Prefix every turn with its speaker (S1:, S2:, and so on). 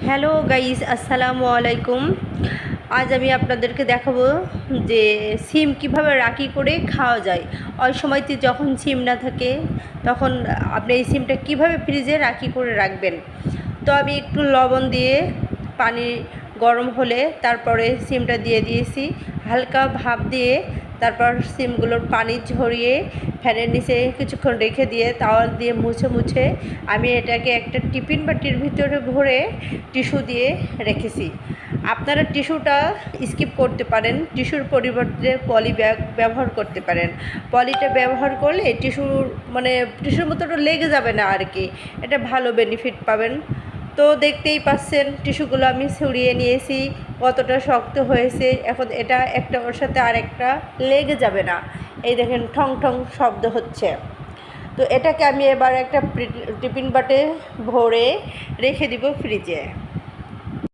S1: Hello guys, আসসালামু আলাইকুম। আজ আমি আপনাদেরকে দেখাবো যে সিম কিভাবে রাখি করে খাওয়া যায়। ওই সময়তে যখন সিম না থাকে তখন আপনি এই সিমটা কিভাবে ফ্রিজে রাখি করে রাখবেন। তো আমি একটু লবণ দিয়ে পানি গরম হলে তারপরে সিমটা দিয়ে দিয়েছি, হালকা ভাপ দিয়ে তারপর সিমগুলোর পানি ঝরিয়ে ফ্যানের নিচে কিছুক্ষণ রেখে দিয়ে তাওয়াল দিয়ে মুছে মুছে আমি এটাকে একটা টিফিন বাটির ভিতরে ভরে টিস্যু দিয়ে রেখেছি। আপনারা টিস্যুটা স্কিপ করতে পারেন, টিস্যুর পরিবর্তে পলি ব্যাগ ব্যবহার করতে পারেন। পলিটা ব্যবহার করলে টিস্যুর মতো লেগে যাবে না আর কি, এটা ভালো বেনিফিট পাবেন। তো দেখতেই পাচ্ছেন টিস্যুগুলো আমি ছড়িয়ে নিয়েছি, কতটা শক্ত হয়েছে। এখন এটা একটা ওর সাথে আরেকটা লেগে যাবে না। এই দেখেন ঠং ঠং শব্দ হচ্ছে। তো এটাকে আমি এবার একটা টিফিন বাটে ভরে রেখে দিব ফ্রিজে।